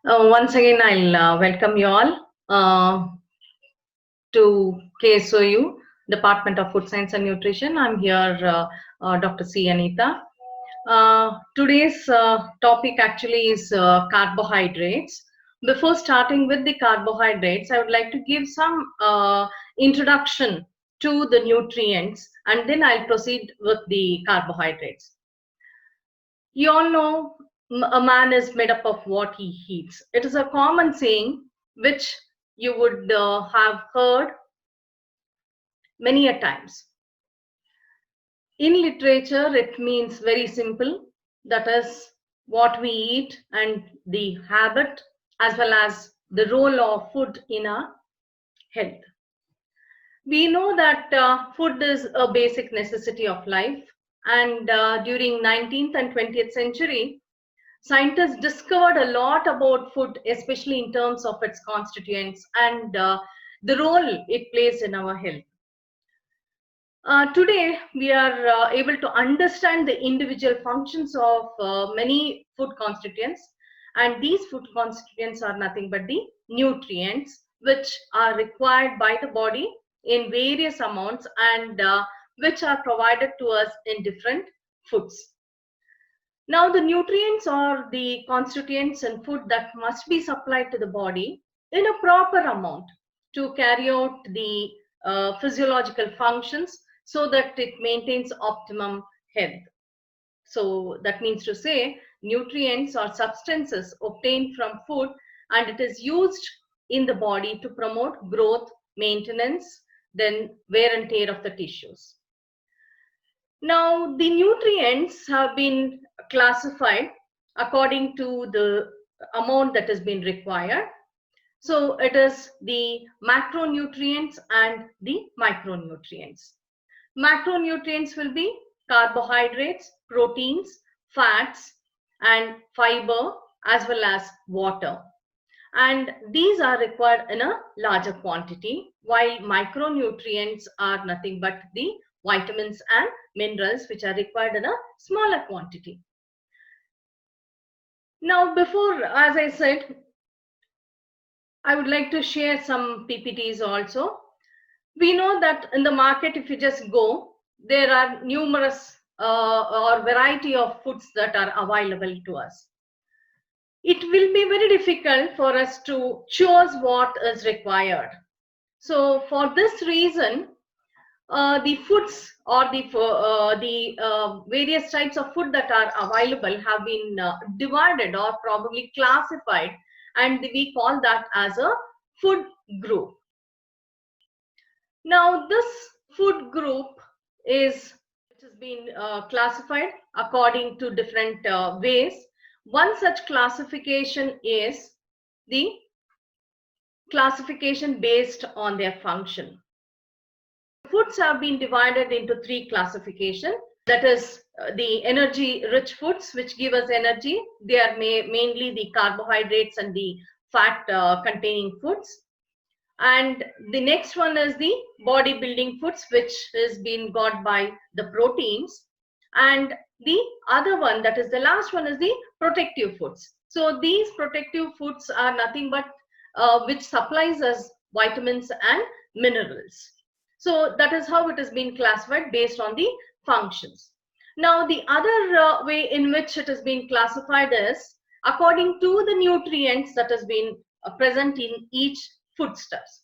Once again, I'll welcome you all to KSOU, Department of Food Science and Nutrition. I'm here, Dr. C. Anita. Today's topic actually is carbohydrates. Before starting with the carbohydrates, I would like to give some introduction to the nutrients, and then I'll proceed with the carbohydrates. You all know a man is made up of what he eats. It is a common saying which you would have heard many a times. In literature, it means very simple, that is, what we eat and the habit as well as the role of food in our health. We know that food is a basic necessity of life, and during 19th and 20th century, scientists discovered a lot about food, especially in terms of its constituents and the role it plays in our health. Today, we are able to understand the individual functions of many food constituents, and these food constituents are nothing but the nutrients which are required by the body in various amounts and which are provided to us in different foods. Now, the nutrients are the constituents in food that must be supplied to the body in a proper amount to carry out the physiological functions so that it maintains optimum health. So that means to say, nutrients are substances obtained from food and it is used in the body to promote growth, maintenance, then wear and tear of the tissues. Now, the nutrients have been classified according to the amount that has been required. So it is the macronutrients and the micronutrients. Macronutrients will be carbohydrates, proteins, fats, and fiber, as well as water. And these are required in a larger quantity, while micronutrients are nothing but the vitamins and minerals which are required in a smaller quantity. Now, before, as I said, I would like to share some PPTs also. We know that in the market, if you just go, there are numerous or variety of foods that are available to us. It will be very difficult for us to choose what is required. So for this reason, the foods or the various types of food that are available have been divided or probably classified, and we call that as a food group. Now, this food group it has been classified according to different ways. One such classification is the classification based on their function. Foods have been divided into three classifications. That is the energy rich foods which give us energy. They are mainly the carbohydrates and the fat containing foods. And the next one is the bodybuilding foods, which is being got by the proteins. And the other one, that is the last one, is the protective foods. So these protective foods are nothing but which supplies us vitamins and minerals. So that is how it has been classified based on the functions. Now, the other way in which it has been classified is according to the nutrients that has been present in each foodstuffs.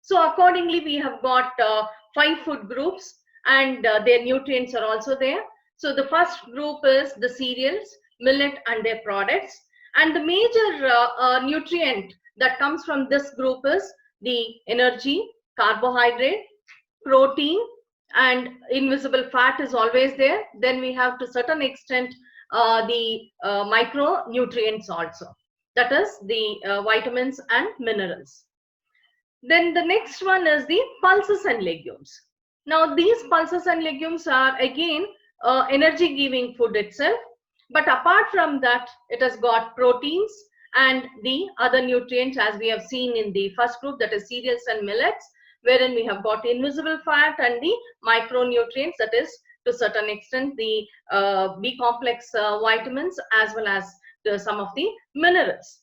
So accordingly, we have got 5 food groups and their nutrients are also there. So the first group is the cereals, millet and their products. And the major nutrient that comes from this group is the energy, carbohydrate, protein, and invisible fat is always there. Then we have to a certain extent the micronutrients also. That is the vitamins and minerals. Then the next one is the pulses and legumes. Now these pulses and legumes are again energy giving food itself. But apart from that, it has got proteins and the other nutrients as we have seen in the first group, that is cereals and millets, wherein we have got invisible fat and the micronutrients, that is to a certain extent the B complex vitamins as well as some of the minerals.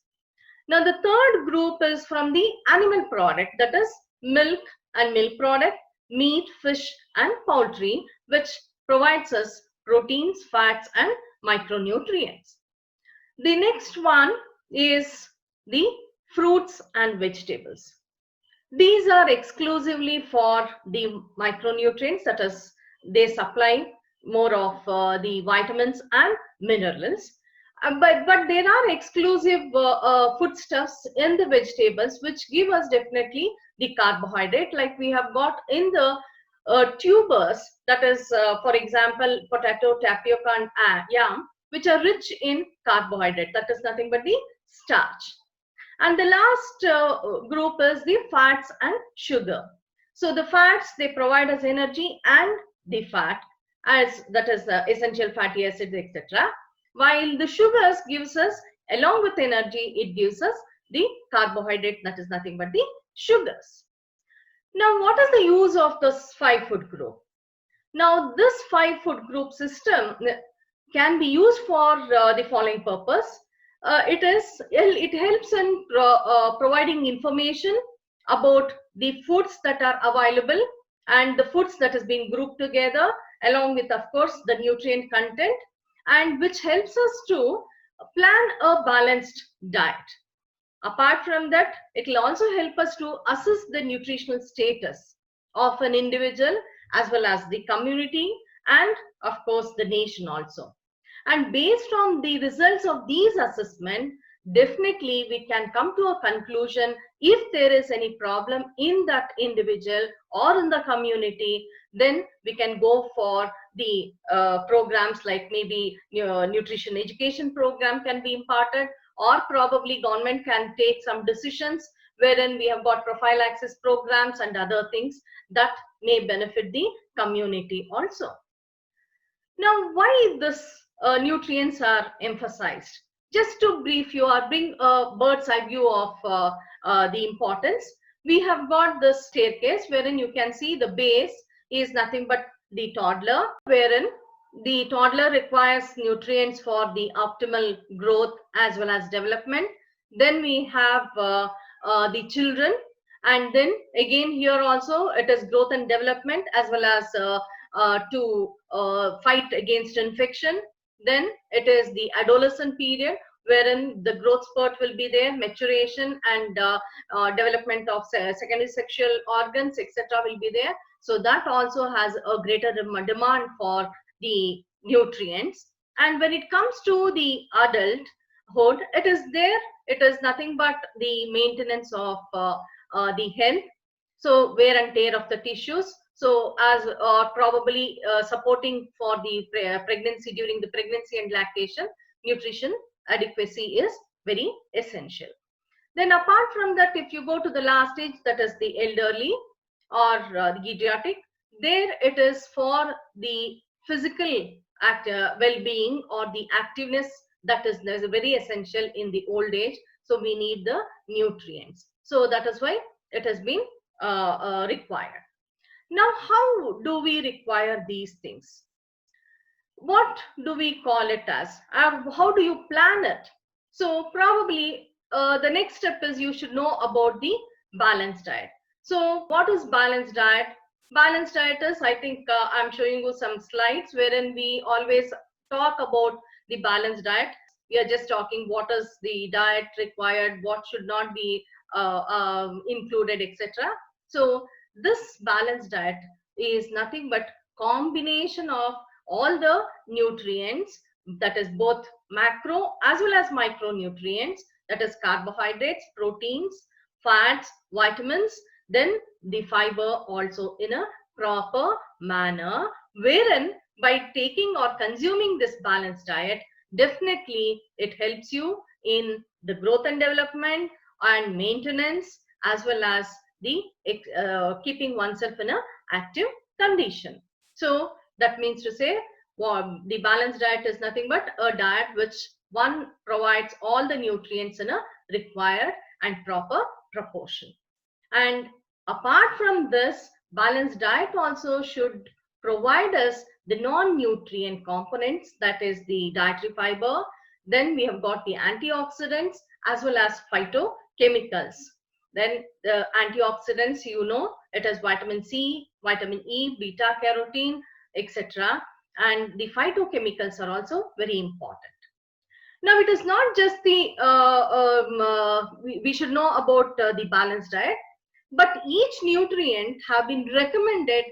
Now the third group is from the animal product, that is milk and milk product, meat, fish and poultry, which provides us proteins, fats and micronutrients. The next one is the fruits and vegetables. These are exclusively for the micronutrients, that is, they supply more of the vitamins and minerals. But there are exclusive foodstuffs in the vegetables which give us definitely the carbohydrate, like we have got in the tubers, that is, for example, potato, tapioca and yam, which are rich in carbohydrate, that is nothing but the starch. And the last group is the fats and sugar. So the fats, they provide us energy and the fat, as that is essential fatty acids, etc. While the sugars gives us, along with energy, it gives us the carbohydrate, that is nothing but the sugars. Now, what is the use of this 5 food group? Now, this 5 food group system can be used for the following purpose. It helps in providing information about the foods that are available and the foods that has been grouped together, along with, of course, the nutrient content, and which helps us to plan a balanced diet. Apart from that, it will also help us to assess the nutritional status of an individual as well as the community and, of course, the nation also. And based on the results of these assessments, definitely we can come to a conclusion if there is any problem in that individual or in the community. Then we can go for the programs like maybe nutrition education program can be imparted, or probably government can take some decisions wherein we have got prophylaxis programs and other things that may benefit the community also. Now, why this nutrients are emphasized? Just to brief you or bring a bird's eye view of the importance, we have got the staircase wherein you can see the base is nothing but the toddler, wherein the toddler requires nutrients for the optimal growth as well as development. Then we have the children, and then again here also it is growth and development as well as to fight against infection. Then it is the adolescent period wherein the growth spurt will be there, maturation and development of secondary sexual organs, etc. will be there. So that also has a greater demand for the nutrients. And when it comes to the adulthood, it is there. It is nothing but the maintenance of the health. So wear and tear of the tissues. So as probably supporting for the pregnancy, during the pregnancy and lactation, nutrition adequacy is very essential. Then apart from that, if you go to the last stage, that is the elderly or the geriatric, there it is for the physical well-being or the activeness that is very essential in the old age. So we need the nutrients. So that is why it has been required. Now, how do we require these things? What do we call it as? How do you plan it? So probably the next step is you should know about the balanced diet. So what is balanced diet? Balanced diet is, I think I'm showing you some slides wherein we always talk about the balanced diet. We are just talking what is the diet required, what should not be included, etc. So this balanced diet is nothing but combination of all the nutrients, that is both macro as well as micronutrients, that is carbohydrates, proteins, fats, vitamins, then the fiber also in a proper manner, wherein by taking or consuming this balanced diet, definitely it helps you in the growth and development and maintenance, as well as the keeping oneself in an active condition. So that means to say, the balanced diet is nothing but a diet which one provides all the nutrients in a required and proper proportion. And apart from this, balanced diet also should provide us the non-nutrient components, that is the dietary fiber, Then we have got the antioxidants as well as phytochemicals. Then the antioxidants, you know, it is vitamin C, vitamin E, beta carotene, etc. And the phytochemicals are also very important. Now, it is not just the, we should know about the balanced diet, but each nutrient have been recommended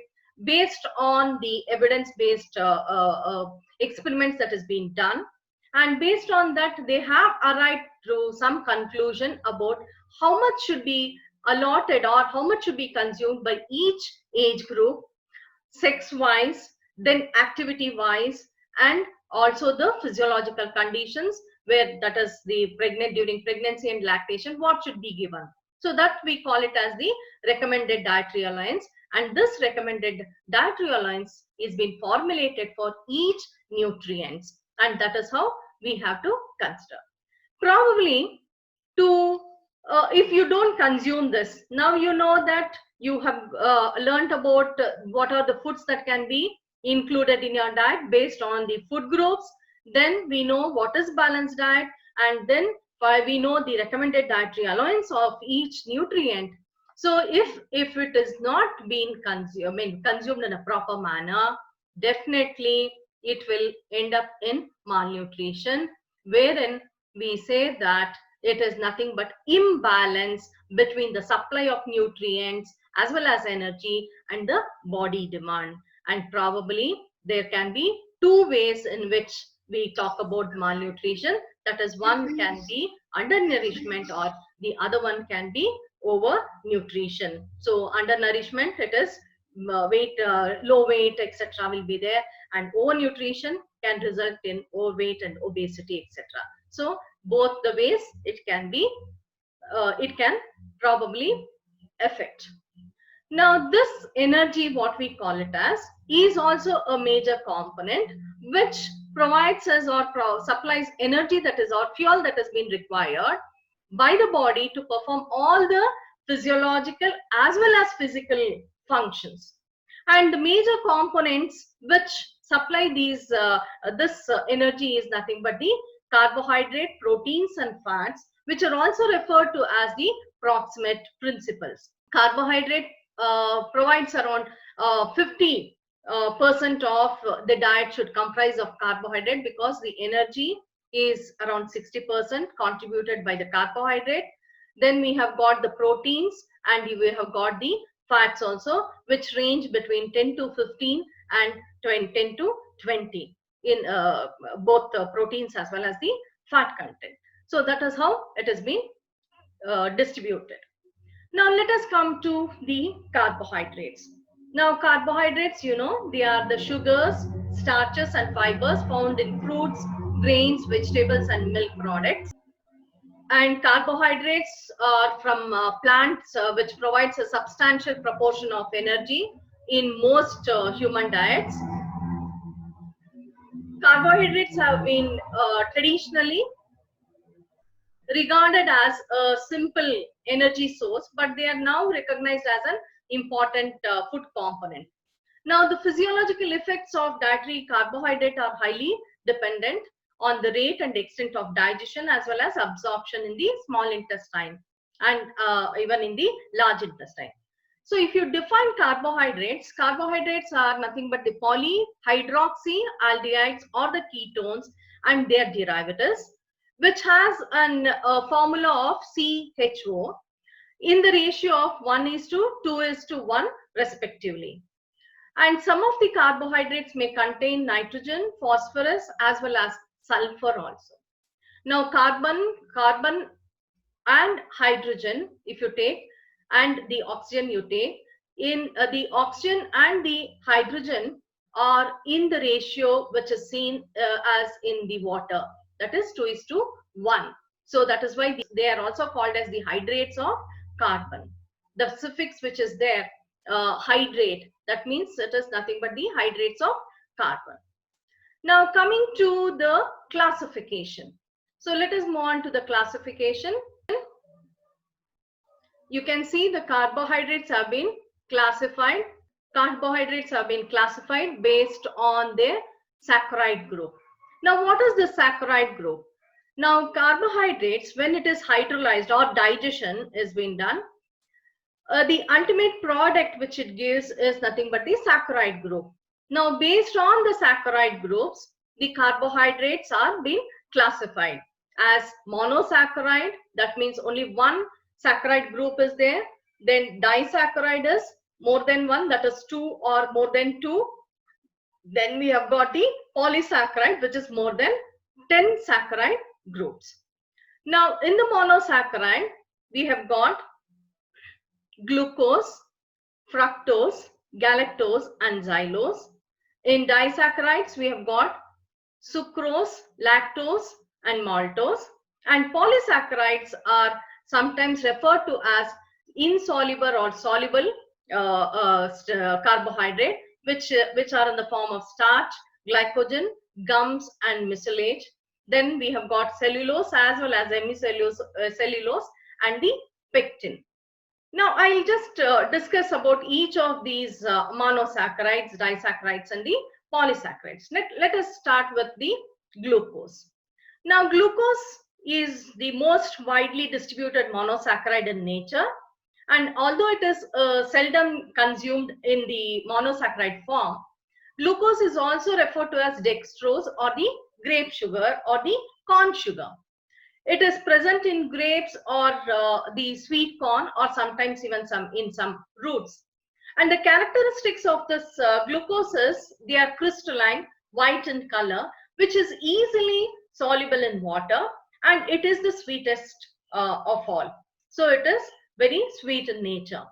based on the evidence-based experiments that has been done. And based on that, they have arrived to some conclusion about how much should be allotted or how much should be consumed by each age group, sex-wise, then activity-wise, and also the physiological conditions where that is the during pregnancy and lactation, what should be given. So that we call it as the recommended dietary allowance, and this recommended dietary allowance is being formulated for each nutrient, and that is how we have to consider. Probably to if you don't consume this, now you know that you have learned about what are the foods that can be included in your diet based on the food groups. Then we know what is balanced diet, and then we know the recommended dietary allowance of each nutrient. So if it is not being consumed in a proper manner, definitely it will end up in malnutrition, wherein we say that it is nothing but imbalance between the supply of nutrients as well as energy and the body demand. And probably there can be two ways in which we talk about malnutrition. That is, one can be undernourishment, or the other one can be overnutrition. So undernourishment, it is weight, low weight, etc. will be there, and overnutrition can result in overweight and obesity, etc. So both the ways it can be, it can probably affect. Now this energy, what we call it as, is also a major component which provides us or supplies energy, that is, or fuel that has been required by the body to perform all the physiological as well as physical functions. And the major components which supply these this energy is nothing but the carbohydrate, proteins and fats, which are also referred to as the proximate principles. Carbohydrate provides around 50% of the diet should comprise of carbohydrate, because the energy is around 60% contributed by the carbohydrate. Then we have got the proteins, and we have got the fats also, which range between 10 to 15 and 10 to 20 in both the proteins as well as the fat content. So that is how it has been distributed. Now let us come to the carbohydrates. Now carbohydrates, you know, they are the sugars, starches and fibers found in fruits, grains, vegetables and milk products. And carbohydrates are from plants, which provides a substantial proportion of energy in most human diets. Carbohydrates have been traditionally regarded as a simple energy source, but they are now recognized as an important food component. Now, the physiological effects of dietary carbohydrate are highly dependent on the rate and extent of digestion as well as absorption in the small intestine and even in the large intestine. So if you define carbohydrates, carbohydrates are nothing but the polyhydroxyaldehydes or the ketones and their derivatives, which has a formula of CHO in the ratio of 1:2:1 respectively. And some of the carbohydrates may contain nitrogen, phosphorus as well as sulfur also. Now carbon and hydrogen, if you take, and the oxygen you take, in the oxygen and the hydrogen are in the ratio which is seen as in the water, that is 2:1. So that is why they are also called as the hydrates of carbon. The suffix which is there, hydrate, that means it is nothing but the hydrates of carbon. Now coming to the classification. So let us move on to the classification. You can see the carbohydrates have been classified. Carbohydrates have been classified based on their saccharide group. Now what is the saccharide group? Now, carbohydrates, when it is hydrolyzed or digestion is being done, the ultimate product which it gives is nothing but the saccharide group. Now, based on the saccharide groups, the carbohydrates are being classified as monosaccharide. That means only one saccharide group is there. Then disaccharide is more than one, that is 2 or more than 2. Then we have got the polysaccharide, which is more than 10 saccharide groups. Now, in the monosaccharide, we have got glucose, fructose, galactose, and xylose. In disaccharides, we have got sucrose, lactose, and maltose. And polysaccharides are sometimes referred to as insoluble or soluble carbohydrate, which are in the form of starch, glycogen, gums, and mucilage. Then we have got cellulose as well as cellulose and the pectin. Now, I'll just discuss about each of these monosaccharides, disaccharides, and the polysaccharides. Let us start with the glucose. Now, glucose is the most widely distributed monosaccharide in nature, and although it is seldom consumed in the monosaccharide form, glucose is also referred to as dextrose or the grape sugar or the corn sugar. It is present in grapes or the sweet corn, or sometimes even in some roots. And the characteristics of this glucose is they are crystalline, white in color, which is easily soluble in water, and it is the sweetest of all. So it is very sweet in nature.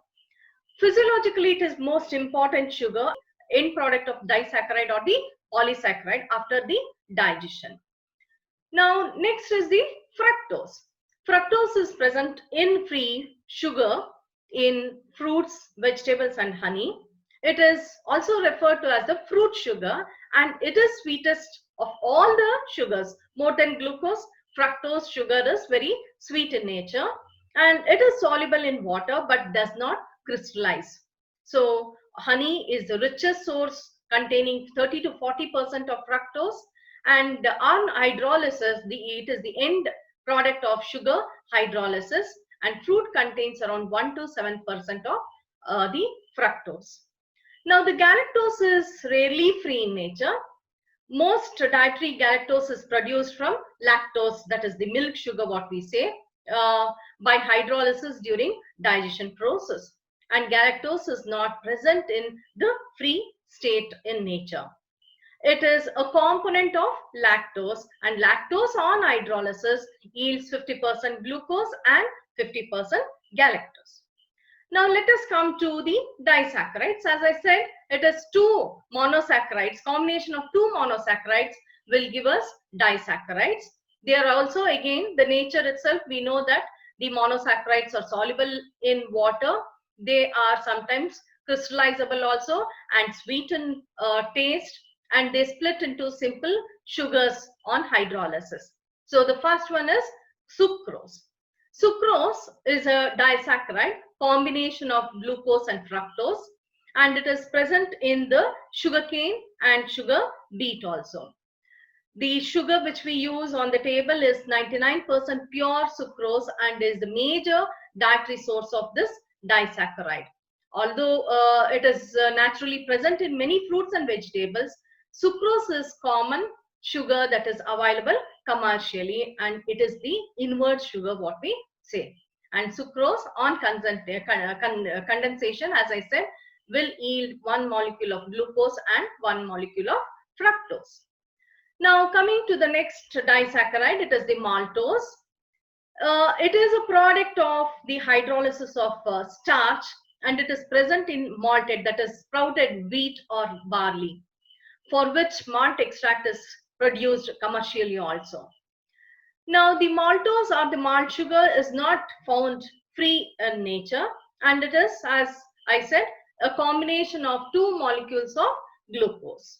Physiologically, it is most important sugar, end product of disaccharide or the polysaccharide after the digestion. Now, next is the fructose. Fructose is present in free sugar in fruits, vegetables, and honey. It is also referred to as the fruit sugar, and it is sweetest of all the sugars. More than glucose, fructose sugar is very sweet in nature, and it is soluble in water but does not crystallize. So, honey is the richest source, containing 30 to 40% of fructose. And on hydrolysis, it is the end product of sugar hydrolysis, and fruit contains around 1 to 7% of the fructose. Now, the galactose is rarely free in nature. Most dietary galactose is produced from lactose, that is the milk sugar, what we say, by hydrolysis during digestion process. And galactose is not present in the free state in nature. It is a component of lactose, and lactose on hydrolysis yields 50% glucose and 50% galactose. Now, let us come to the disaccharides. As I said, it is 2 monosaccharides. Combination of 2 monosaccharides will give us disaccharides. They are also, again, the nature itself, we know that the monosaccharides are soluble in water. They are sometimes crystallizable also and sweet in taste, and they split into simple sugars on hydrolysis. So the first one is sucrose. Sucrose is a disaccharide, combination of glucose and fructose, and it is present in the sugarcane and sugar beet also. The sugar which we use on the table is 99% pure sucrose and is the major dietary source of this disaccharide. Although it is naturally present in many fruits and vegetables, sucrose is common sugar that is available commercially, and it is the inward sugar, what we say. And sucrose on condensation, as I said, will yield 1 molecule of glucose and 1 molecule of fructose. Now, coming to the next disaccharide, it is the maltose. It is a product of the hydrolysis of starch, and it is present in malted, that is sprouted wheat or barley, for which malt extract is produced commercially also. Now, the maltose or the malt sugar is not found free in nature, and it is, as I said, a combination of 2 molecules of glucose.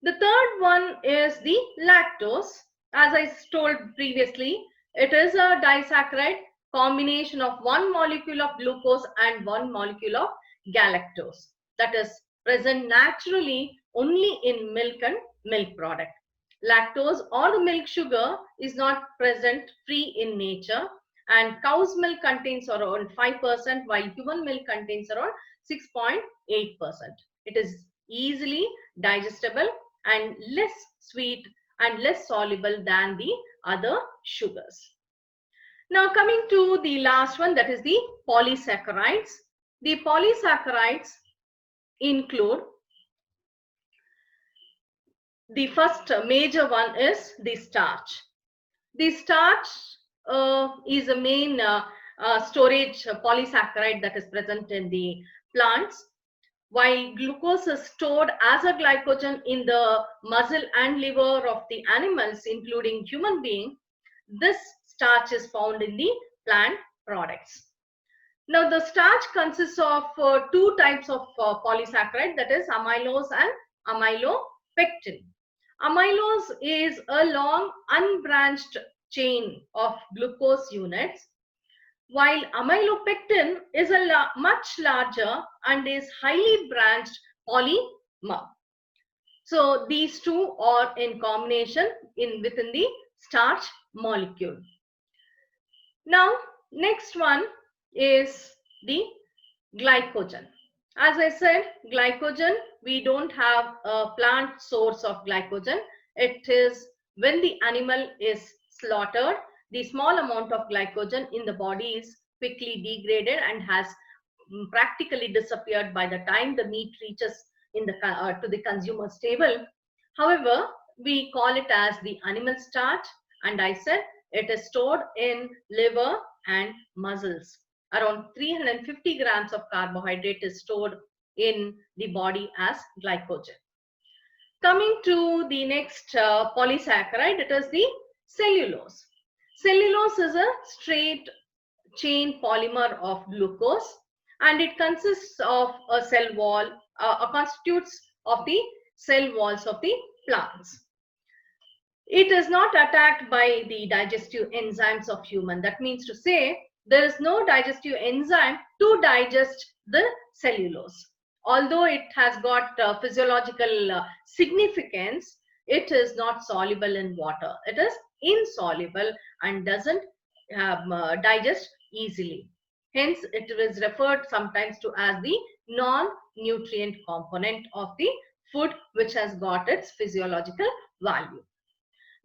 The third one is the lactose. As I told previously, it is a disaccharide, combination of 1 molecule of glucose and 1 molecule of galactose, that is present naturally only in milk and milk product. lactose or the milk sugar is not present free in nature, and cow's milk contains around 5%, while human milk contains around 6.8%. It is easily digestible and less sweet and less soluble than the other sugars. Now coming to the last one, that is the polysaccharides. The polysaccharides include, the first major one is the starch. The starch is a main storage polysaccharide that is present in the plants. While glucose is stored as a glycogen in the muscle and liver of the animals, including human beings, this starch is found in the plant products. Now, the starch consists of two types of polysaccharide, that is amylose and amylopectin. Amylose is a long unbranched chain of glucose units, while amylopectin is a much larger and is highly branched polymer. So these two are in combination within the starch molecule. Now next one is the glycogen. As I said, glycogen, we don't have a plant source of glycogen. It is when the animal is slaughtered, the small amount of glycogen in the body is quickly degraded and has practically disappeared by the time the meat reaches to the consumer's table. However, we call it as the animal starch, and I said it is stored in liver and muscles. Around 350 grams of carbohydrate is stored in the body as glycogen. Coming to the next polysaccharide, it is the cellulose. Cellulose is a straight chain polymer of glucose, and it consists of a cell wall, constitutes of the cell walls of the plants. It is not attacked by the digestive enzymes of human. That means to say, there is no digestive enzyme to digest the cellulose. Although it has got physiological significance, it is not soluble in water. It is insoluble and doesn't digest easily. Hence, it is referred sometimes to as the non-nutrient component of the food, which has got its physiological value.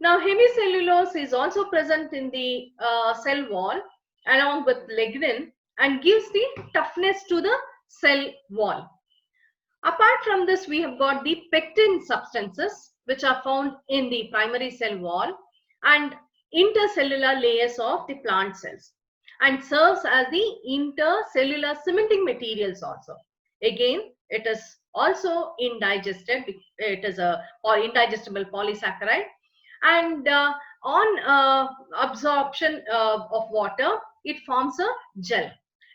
Now, hemicellulose is also present in the cell wall along with lignin and gives the toughness to the cell wall. Apart from this, we have got the pectin substances which are found in the primary cell wall and intercellular layers of the plant cells, and serves as the intercellular cementing materials also. Again, it is also indigested. It is a indigestible polysaccharide, and on absorption of water, it forms a gel.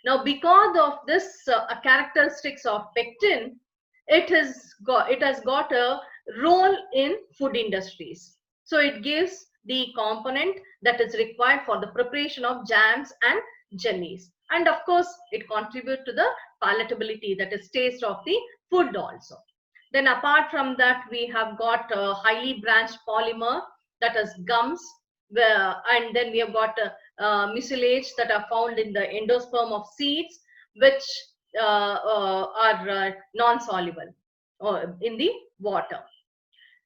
Now, because of this characteristics of pectin, it has got a role in food industries. So it gives the component that is required for the preparation of jams and jellies, and of course it contributes to the palatability, that is taste of the food also. Then apart from that, we have got a highly branched polymer, that is gums, and then we have got mucilage that are found in the endosperm of seeds, which are non-soluble in the water.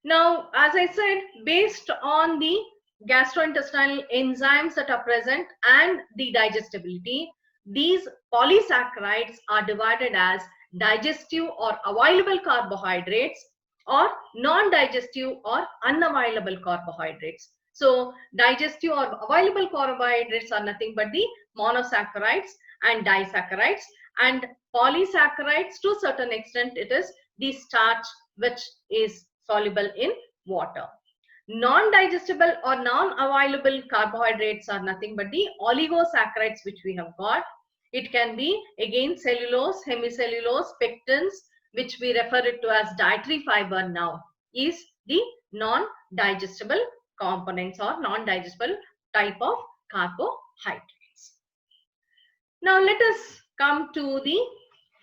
Now, as I said, based on the gastrointestinal enzymes that are present and the digestibility, these polysaccharides are divided as digestive or available carbohydrates or non-digestive or unavailable carbohydrates. So digestive or available carbohydrates are nothing but the monosaccharides and disaccharides, and polysaccharides, to a certain extent, it is the starch which is soluble in water. Non-digestible or non-available carbohydrates are nothing but the oligosaccharides which we have got. It can be again cellulose, hemicellulose, pectins, which we refer it to as dietary fiber now, is the non-digestible components or non-digestible type of carbohydrates. Now let us come to the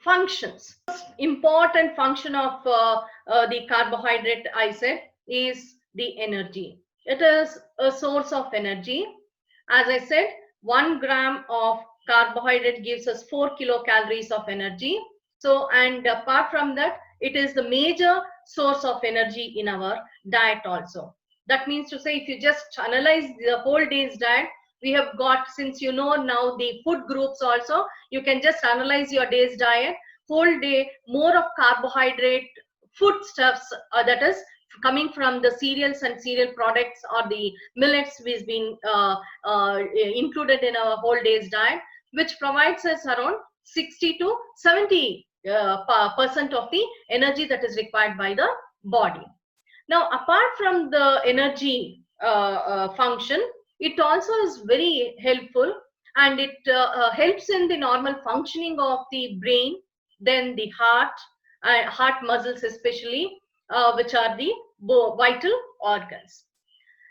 functions. Important function of the carbohydrate, I said, is the energy. It is a source of energy. As I said, 1 gram of carbohydrate gives us 4 kilocalories of energy. So, and apart from that, it is the major source of energy in our diet also. That means to say, if you just analyze the whole day's diet, we have got, since you know now the food groups also, you can just analyze your day's diet. Whole day, more of carbohydrate foodstuffs, that is coming from the cereals and cereal products or the millets, which has been included in our whole day's diet, which provides us around 60 to 70% of the energy that is required by the body. Now, apart from the energy function, it also is very helpful, and it helps in the normal functioning of the brain, then the heart muscles especially, which are the vital organs.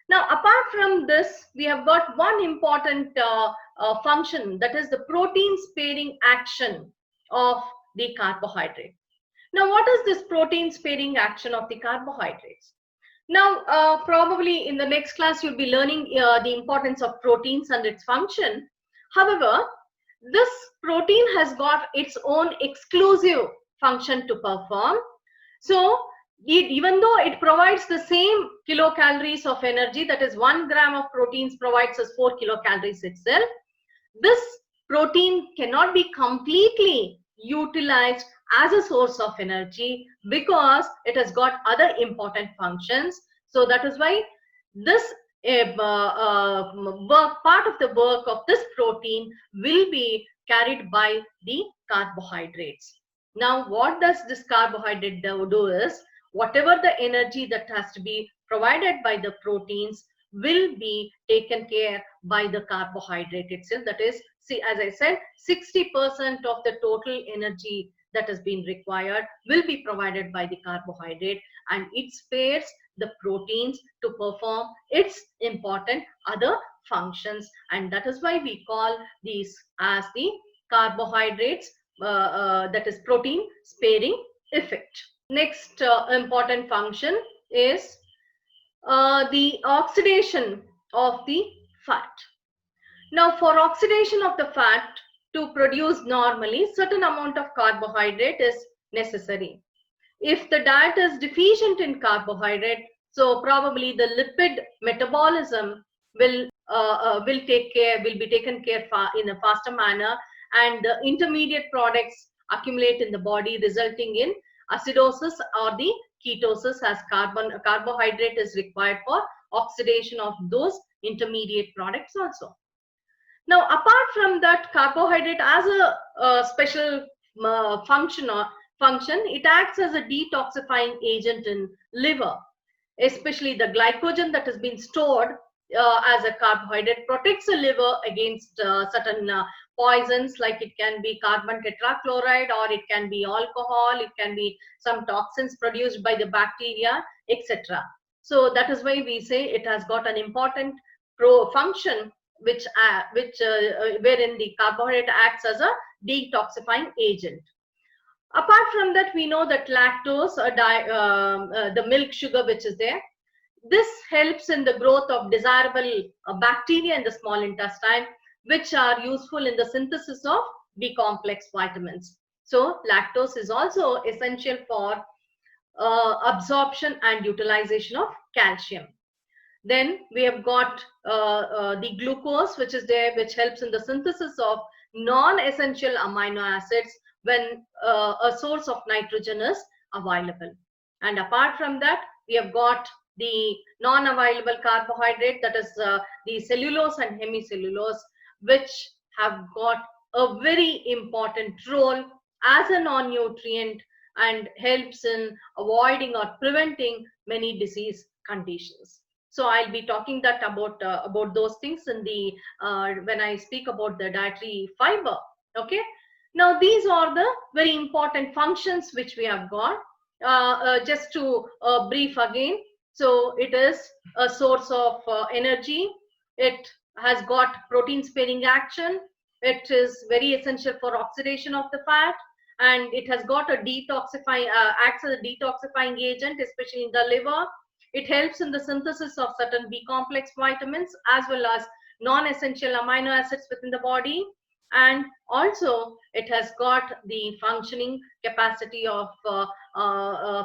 Now, apart from this, we have got one important function, that is the protein sparing action of the carbohydrate. Now, what is this protein sparing action of the carbohydrates? Now, probably in the next class, you'll be learning the importance of proteins and its function. However, this protein has got its own exclusive function to perform. So, even though it provides the same kilocalories of energy, that is 1 gram of proteins provides us 4 kilocalories itself, this protein cannot be completely utilized as a source of energy because it has got other important functions. So that is why this part of the work of this protein will be carried by the carbohydrates. Now, what does this carbohydrate do is, whatever the energy that has to be provided by the proteins will be taken care by the carbohydrate itself. That is, see, as I said, 60% of the total energy that has been required will be provided by the carbohydrate, and it spares the proteins to perform its important other functions, and that is why we call these as the carbohydrates, that is protein sparing effect. Next important function is the oxidation of the fat. Now, for oxidation of the fat to produce normally, certain amount of carbohydrate is necessary. If the diet is deficient in carbohydrate, so probably the lipid metabolism will be taken care in a faster manner, and the intermediate products accumulate in the body, resulting in acidosis or the ketosis, as carbohydrate is required for oxidation of those intermediate products also. Now, apart from that, carbohydrate as a special function, it acts as a detoxifying agent in liver, especially the glycogen that has been stored as a carbohydrate protects the liver against certain poisons, like it can be carbon tetrachloride, or it can be alcohol, it can be some toxins produced by the bacteria, etc. So that is why we say it has got an important function, wherein the carbohydrate acts as a detoxifying agent. Apart from that, we know that lactose, the milk sugar which is there, this helps in the growth of desirable bacteria in the small intestine, which are useful in the synthesis of B-complex vitamins. So lactose is also essential for absorption and utilization of calcium. Then we have got the glucose, which is there, which helps in the synthesis of non-essential amino acids when a source of nitrogen is available. And apart from that, we have got the non-available carbohydrate, that is the cellulose and hemicellulose, which have got a very important role as a non-nutrient and helps in avoiding or preventing many disease conditions. So I'll be talking that about those things in the when I speak about the dietary fiber. Okay. Now these are the very important functions which we have got. Just to brief again. So it is a source of energy. It has got protein sparing action. It is very essential for oxidation of the fat, and it has got a detoxifying acts as a detoxifying agent, especially in the liver. It helps in the synthesis of certain B complex vitamins as well as non-essential amino acids within the body. And also it has got the functioning capacity of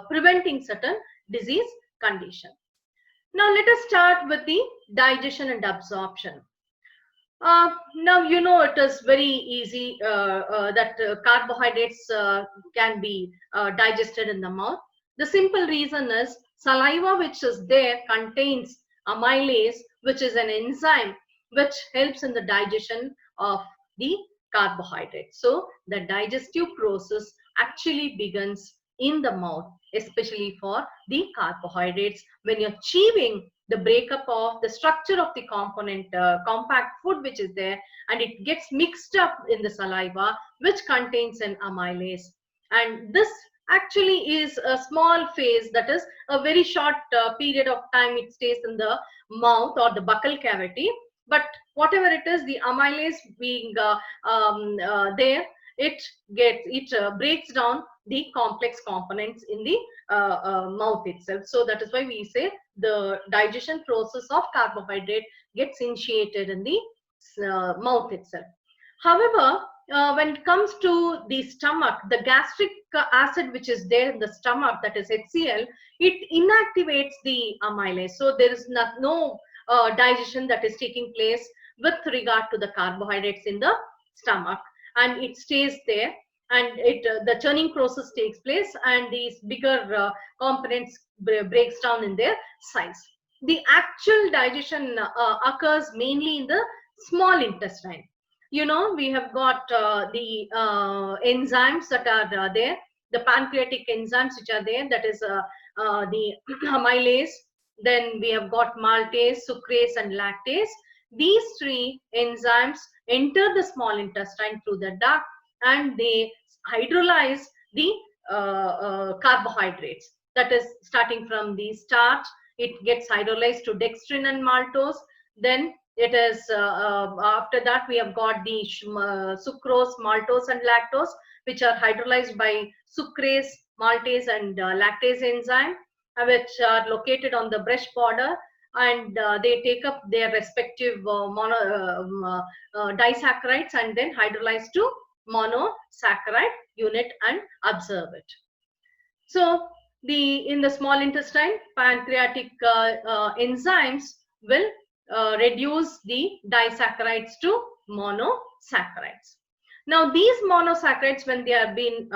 preventing certain disease condition. Now let us start with the digestion and absorption. Now you know it is very easy that carbohydrates can be digested in the mouth. The simple reason is saliva which is there contains amylase, which is an enzyme which helps in the digestion of the carbohydrates. So the digestive process actually begins in the mouth, especially for the carbohydrates, when you're achieving the breakup of the structure of the component compact food which is there, and it gets mixed up in the saliva which contains an amylase. And this actually is a small phase, that is a very short period of time it stays in the mouth or the buccal cavity. But whatever it is, the amylase being there, it breaks down the complex components in the mouth itself. So that is why we say the digestion process of carbohydrate gets initiated in the mouth itself. However, when it comes to the stomach, the gastric acid which is there in the stomach, that is HCl, it inactivates the amylase. So there is no digestion that is taking place with regard to the carbohydrates in the stomach, and it stays there, and the churning process takes place, and these bigger components breaks down in their size. The actual digestion occurs mainly in the small intestine. You know, we have got the enzymes that are there, the pancreatic enzymes which are there, that is the amylase. Then we have got maltase, sucrase and lactase. These three enzymes enter the small intestine through the duct, and they hydrolyze the carbohydrates. That is, starting from the starch, it gets hydrolyzed to dextrin and maltose. Then it is after that we have got the sucrose, maltose and lactose, which are hydrolyzed by sucrase, maltase and lactase enzyme, which are located on the breast border, and they take up their respective disaccharides and then hydrolyze to monosaccharide unit and absorb it. So in the small intestine, pancreatic enzymes will reduce the disaccharides to monosaccharides. Now these monosaccharides, when they are being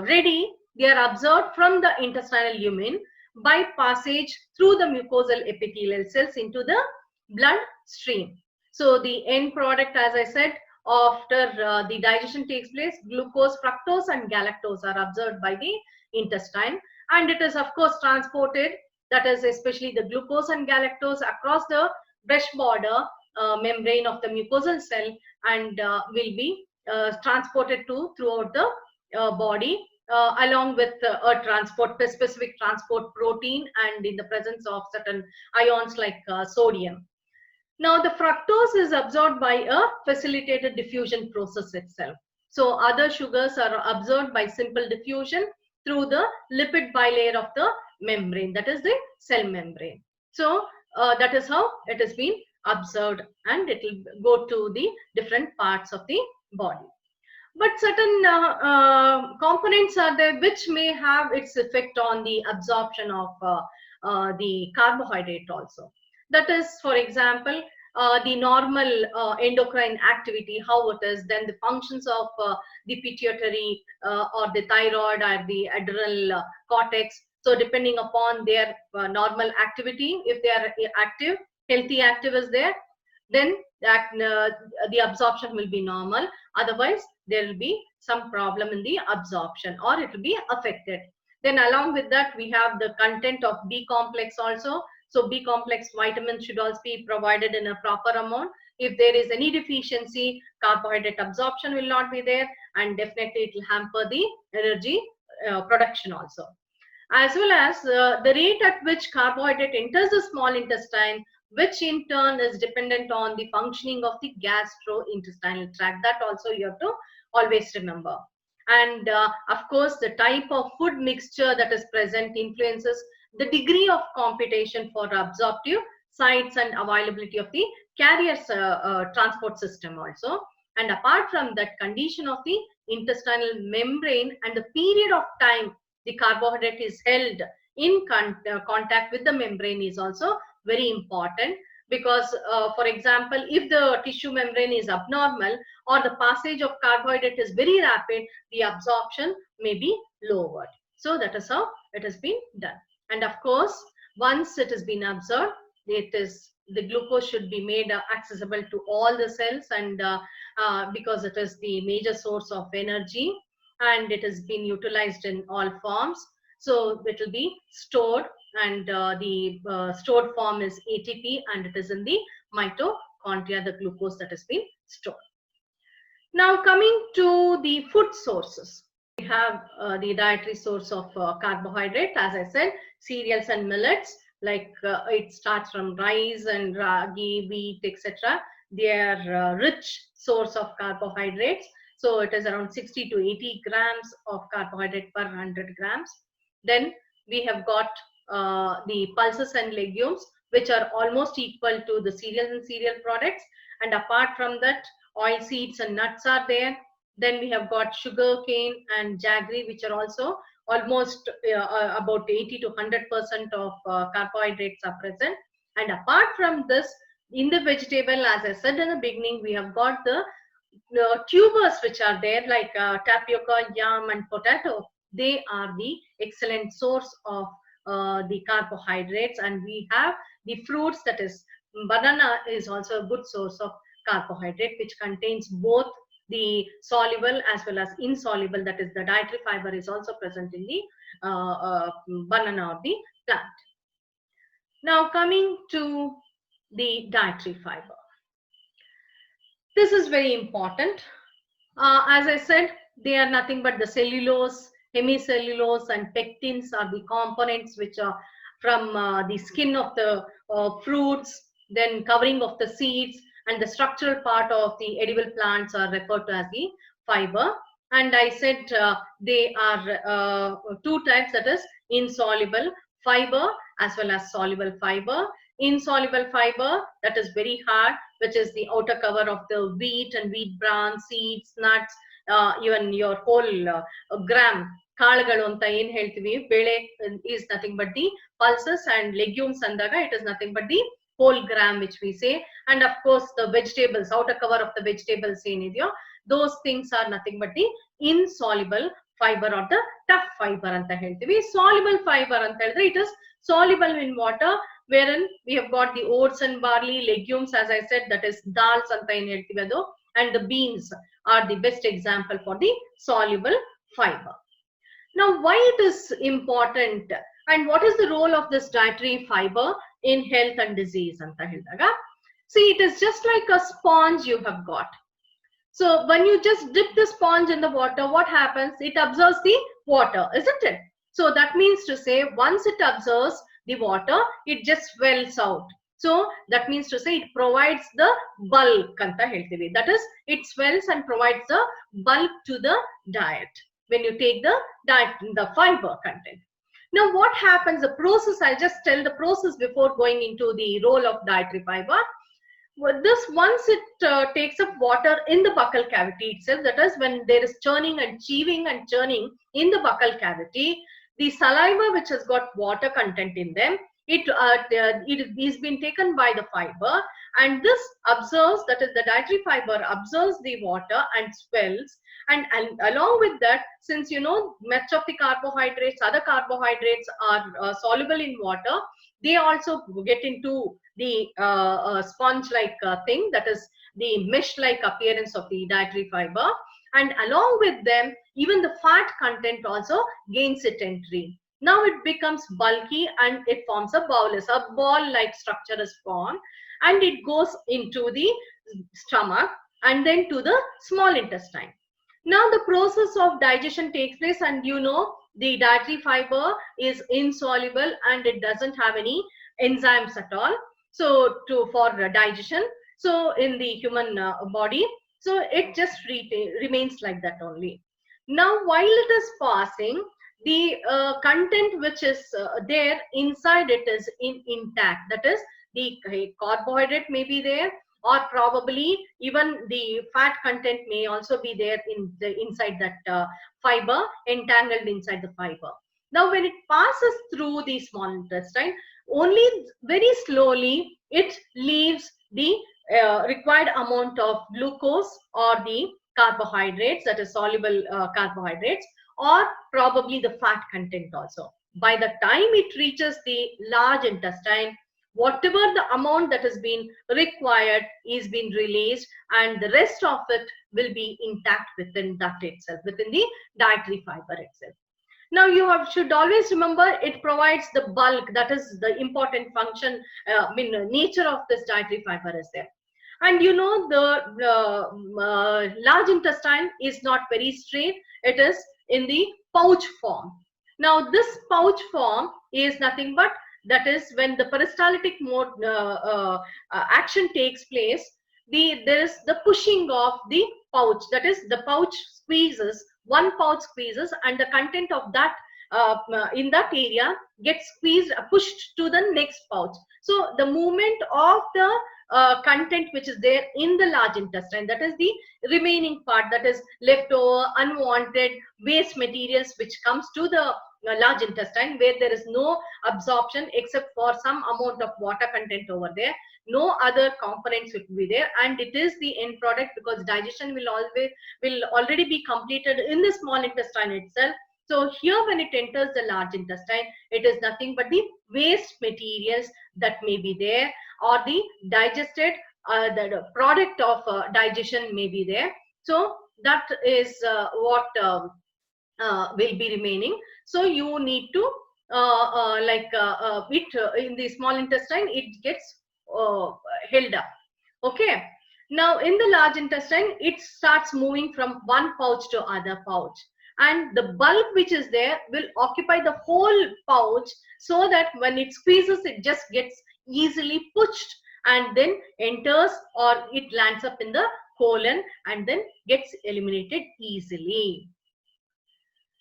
ready, they are absorbed from the intestinal lumen by passage through the mucosal epithelial cells into the blood stream. So the end product, as I said, after the digestion takes place, glucose, fructose and galactose are absorbed by the intestine, and it is of course transported, that is especially the glucose and galactose, across the breast border membrane of the mucosal cell, and will be transported throughout the body along with a specific transport protein, and in the presence of certain ions like sodium. Now the fructose is absorbed by a facilitated diffusion process itself. So other sugars are absorbed by simple diffusion through the lipid bilayer of the membrane, that is the cell membrane. So that is how it has been observed, and it will go to the different parts of the body. But certain components are there which may have its effect on the absorption of the carbohydrate also. That is, for example, the normal endocrine activity, how it is, then the functions of the pituitary or the thyroid or the adrenal cortex. So depending upon their normal activity, if they are active, healthy active is there, then the absorption will be normal. Otherwise, there will be some problem in the absorption, or it will be affected. Then along with that, we have the content of B complex also. So B complex vitamins should also be provided in a proper amount. If there is any deficiency, carbohydrate absorption will not be there, and definitely it will hamper the energy production also. As well as the rate at which carbohydrate enters the small intestine, which in turn is dependent on the functioning of the gastrointestinal tract. That also you have to always remember. And of course, the type of food mixture that is present influences the degree of computation for absorptive sites and availability of the carrier transport system also. And apart from that, condition of the intestinal membrane and the period of time the carbohydrate is held in contact with the membrane is also very important, because for example, if the tissue membrane is abnormal or the passage of carbohydrate is very rapid, the absorption may be lowered. So that is how it has been done. And of course, once it has been absorbed, the glucose should be made accessible to all the cells, and because it is the major source of energy and it has been utilized in all forms. So it will be stored, and the stored form is ATP, and it is in the mitochondria, the glucose that has been stored. Now coming to the food sources, we have the dietary source of carbohydrate. As I said, cereals and millets, like it starts from rice and ragi, wheat, etc. They are rich source of carbohydrates. So it is around 60 to 80 grams of carbohydrate per 100 grams. Then we have got the pulses and legumes, which are almost equal to the cereals and cereal products. And apart from that, oil seeds and nuts are there. Then we have got sugar cane and jaggery, which are also almost about 80 to 100% of carbohydrates are present. And apart from this, in the vegetable, as I said in the beginning, we have got the tubers which are there, like tapioca, yam and potato. They are the excellent source of the carbohydrates. And we have the fruits, that is banana is also a good source of carbohydrate, which contains both the soluble as well as insoluble, that is the dietary fiber is also present in the banana of the plant. Now coming to the dietary fiber. This is very important. As I said, they are nothing but the cellulose, hemicellulose and pectins are the components which are from the skin of the fruits, then covering of the seeds, and the structural part of the edible plants are referred to as the fiber. And I said they are two types, that is insoluble fiber as well as soluble fiber. Insoluble fiber, that is very hard, which is the outer cover of the wheat and wheat bran, seeds, nuts, even your whole gram. ಕಾಳುಗಳು ಅಂತ ಏನ್ ಹೇಳ್ತೀವಿ, ಬೆಳೆ is nothing but the pulses, and legumes ಅಂದಾಗ it is nothing but the whole gram which we say. And of course the vegetables, outer cover of the vegetables ಏನಿದೆಯೋ, those things are nothing but the insoluble fiber or the tough fiber ಅಂತ ಹೇಳ್ತೀವಿ. Soluble fiber ಅಂತ ಹೇಳಿದ್ರೆ it is soluble in water, wherein we have got the oats and barley, legumes, as I said, that is dals ಅಂತ ಏನ್ ಹೇಳ್ತೀವಿ ಅದು, and the beans are the best example for the soluble fiber. Now why it is important and what is the role of this dietary fiber in health and disease anta helidaga, see, it is just like a sponge you have got. So when you just dip the sponge in the water, what happens? It absorbs the water, isn't it? So that means to say, once it absorbs the water, it just swells out. So that means to say it provides the bulk anta heltivi, that is it swells and provides the bulk to the diet when you take the diet, the fiber content. Now what happens, the process, I'll just tell the process before going into the role of dietary fiber. This, once it takes up water in the buccal cavity itself, that is when there is churning and chewing and churning in the buccal cavity, the saliva which has got water content in them, it is being taken by the fiber, and this absorbs, that is the dietary fiber absorbs the water and swells. And along with that, since you know much of the carbohydrates, other carbohydrates are soluble in water, they also get into the sponge-like thing, that is the mesh-like appearance of the dietary fiber. And along with them, even the fat content also gains its entry. Now it becomes bulky and it forms a bolus, a ball-like structure is formed, and it goes into the stomach and then to the small intestine. Now the process of digestion takes place, and you know the dietary fiber is insoluble and it doesn't have any enzymes at all, so for digestion, so in the human body, so it just remains like that only. Now while it is passing, the content which is there inside it is intact. That is, the carbohydrate may be there, or probably even the fat content may also be there in the inside that fiber, entangled inside the fiber. Now when it passes through the small intestine, only very slowly it leaves the required amount of glucose or the carbohydrates, that is soluble carbohydrates, or probably the fat content also. By the time it reaches the large intestine, whatever the amount that has been required is being released, and the rest of it will be intact within that itself, within the dietary fiber itself. Now you should always remember, it provides the bulk, that is the important function, nature of this dietary fiber is there. And you know, the large intestine is not very straight, it is in the pouch form. Now this pouch form is nothing but, that is when the peristaltic mode action takes place, there is the pushing of the pouch, that is the pouch squeezes, one pouch squeezes, and the content of that in that area gets squeezed, pushed to the next pouch. So the movement of the content which is there in the large intestine, that is the remaining part, that is leftover unwanted waste materials which comes to the large intestine, where there is no absorption except for some amount of water content over there, no other components will be there, and it is the end product, because digestion will already be completed in the small intestine itself. So here when it enters the large intestine, it is nothing but the waste materials that may be there, or the digested the product of digestion may be there. So that is what will be remaining. So you need to in the small intestine, it gets held up. Okay. Now in the large intestine, it starts moving from one pouch to other pouch, and the bulk which is there will occupy the whole pouch, so that when it squeezes, it just gets easily pushed and then enters, or it lands up in the colon and then gets eliminated easily.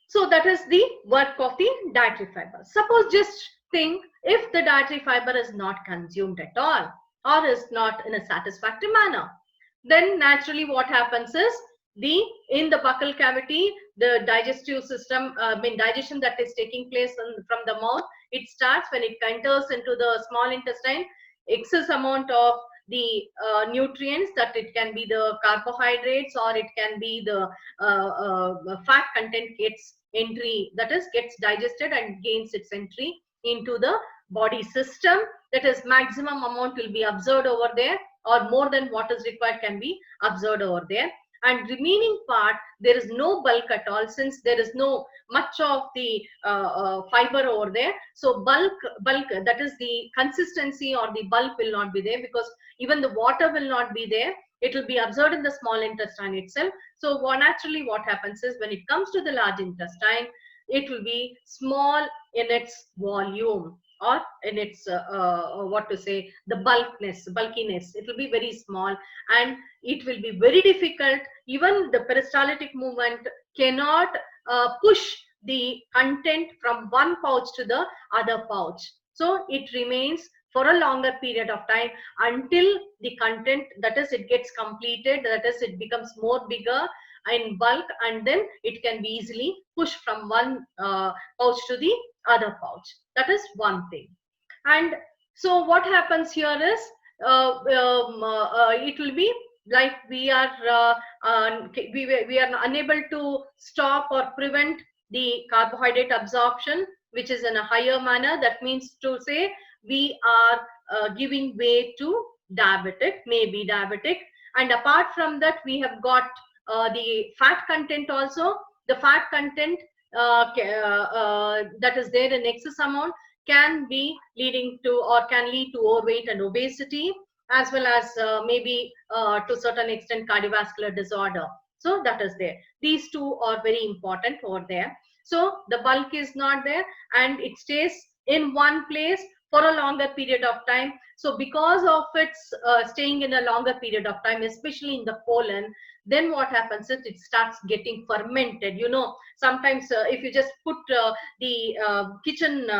So that is the work of the dietary fiber. Suppose, just think, if the dietary fiber is not consumed at all, or is not in a satisfactory manner, then naturally what happens is, in the buccal cavity, the digestive system, digestion that is taking place from the mouth, it starts when it enters into the small intestine, excess amount of the nutrients, that it can be the carbohydrates or it can be the fat content, gets entry, that is gets digested and gains its entry into the body system. That is, maximum amount will be absorbed over there, or more than what is required can be absorbed over there, and remaining part, there is no bulk at all, since there is no much of the fiber over there. So bulk, that is the consistency or the bulk will not be there, because even the water will not be there. It will be absorbed in the small intestine itself. So naturally what happens is, when it comes to the large intestine, it will be small in its volume, or in its the bulkiness. It will be very small, and it will be very difficult. Even the peristaltic movement cannot push the content from one pouch to the other pouch. So it remains for a longer period of time until the content, that is, it gets completed, that is, it becomes more bigger in bulk, and then it can be easily pushed from one pouch to the other pouch. That is one thing. And so what happens here is, it will be like we are unable to stop or prevent the carbohydrate absorption, which is in a higher manner. That means to say, we are giving way to maybe diabetic. And apart from that, we have got the fat content also. The fat content that is there in excess amount can be leading to, or can lead to, overweight and obesity, as well as maybe to a certain extent cardiovascular disorder. So that is there. These two are very important over there. So the bulk is not there, and it stays in one place for a longer period of time. So because of its staying in a longer period of time, especially in the colon, then what happens is it starts getting fermented. You know, sometimes if you just put the kitchen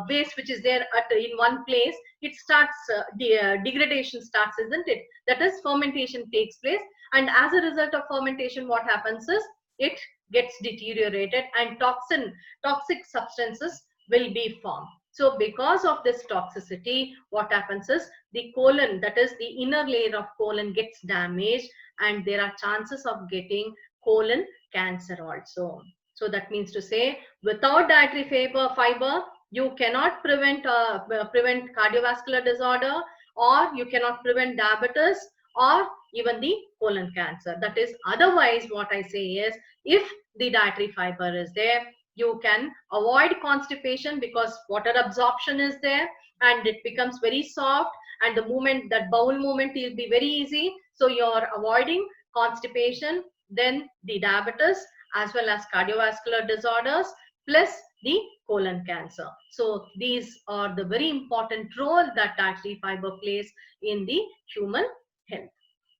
waste which is there in one place, it starts degradation starts, isn't it? That is, fermentation takes place, and as a result of fermentation, what happens is it gets deteriorated and toxic substances will be formed. So because of this toxicity, what happens is the colon, that is the inner layer of colon, gets damaged, and there are chances of getting colon cancer also. So that means to say, without dietary fiber, you cannot prevent cardiovascular disorder, or you cannot prevent diabetes, or even the colon cancer. That is, otherwise what I say is, if the dietary fiber is there, you can avoid constipation, because water absorption is there and it becomes very soft, and the movement, that bowel movement, will be very easy. So you're avoiding constipation, then the diabetes, as well as cardiovascular disorders, plus the colon cancer. So these are the very important role that dietary fiber plays in the human health.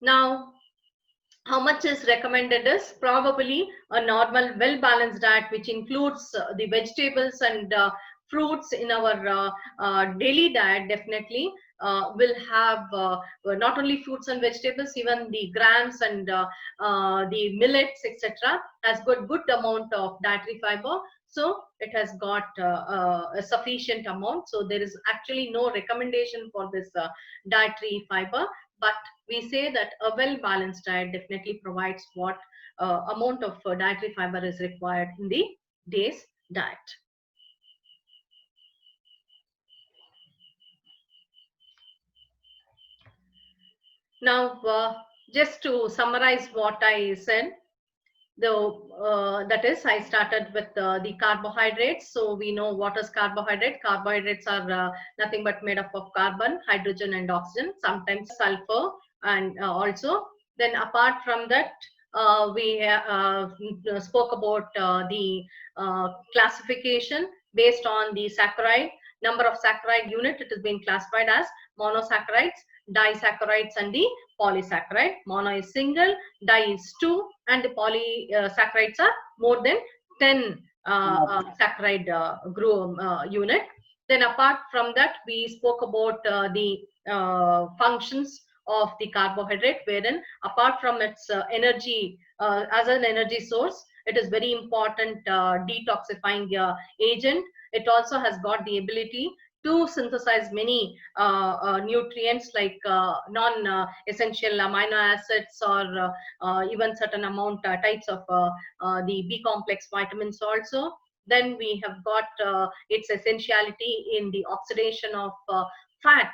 Now, how much is recommended is probably a normal, well-balanced diet, which includes the vegetables and fruits in our daily diet. Definitely will have not only fruits and vegetables, even the grams and the millets, etc. has got good amount of dietary fiber. So it has got a sufficient amount. So there is actually no recommendation for this dietary fiber, but we say that a well-balanced diet definitely provides what amount of dietary fiber is required in the day's diet. Now, just to summarize what I said, that is, I started with the carbohydrates. So we know what is carbohydrate. Carbohydrates are nothing but made up of carbon, hydrogen and oxygen, sometimes sulfur, and also then apart from that, we spoke about the classification based on the saccharide, number of saccharide unit. It is being classified as monosaccharides, disaccharides and the polysaccharide. Mono is single, di is 2, and the polysaccharides are more than 10 saccharide group unit. Then apart from that, we spoke about the functions of the carbohydrate, wherein apart from its energy as an energy source, it is very important detoxifying agent. It also has got the ability to synthesize many nutrients like non-essential amino acids, or even certain amount types of the B complex vitamins also. Then we have got its essentiality in the oxidation of fat.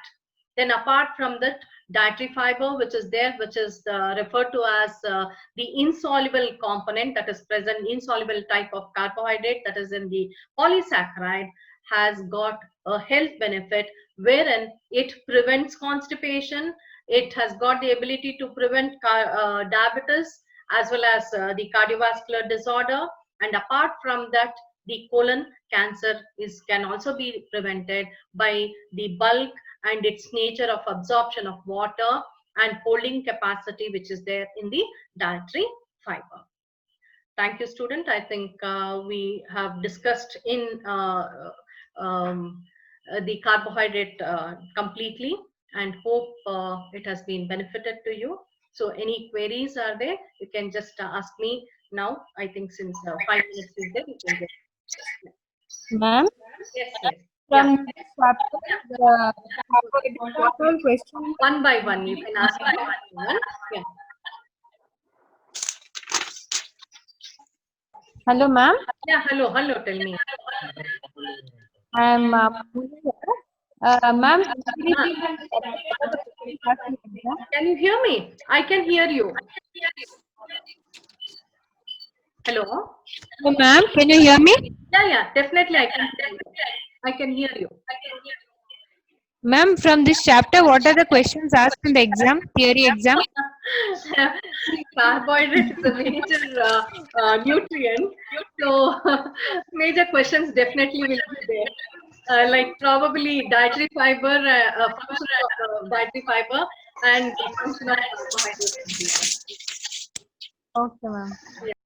Then apart from that, dietary fiber, which is there, which is referred to as the insoluble component, that is present, insoluble type of carbohydrate that is in the polysaccharide, has got a health benefit wherein it prevents constipation. It has got the ability to prevent diabetes as well as the cardiovascular disorder. And apart from that, the colon cancer can also be prevented by the bulk and its nature of absorption of water and holding capacity which is there in the dietary fiber. Thank you, student. I think we have discussed in the carbohydrate completely, and hope it has been benefited to you. So any queries are there, you can just ask me now. I think since 5 minutes is there, you can just... Ma'am? Yes, yes. From this chapter, the question one by one, you can ask one by one. Yeah. Hello, ma'am. Yeah, hello, tell me. I'm ma'am. Can you hear me? I can hear you. Hello? Hello, ma'am. Can you hear me? Yeah, definitely I can hear you. Ma'am, from this chapter, what are the questions asked in the exam, theory exam? Carbohydrate is a major nutrient, so major questions definitely will be there. like probably dietary fiber, function of dietary fiber, and the function of carbohydrates. Okay, ma'am. Yeah.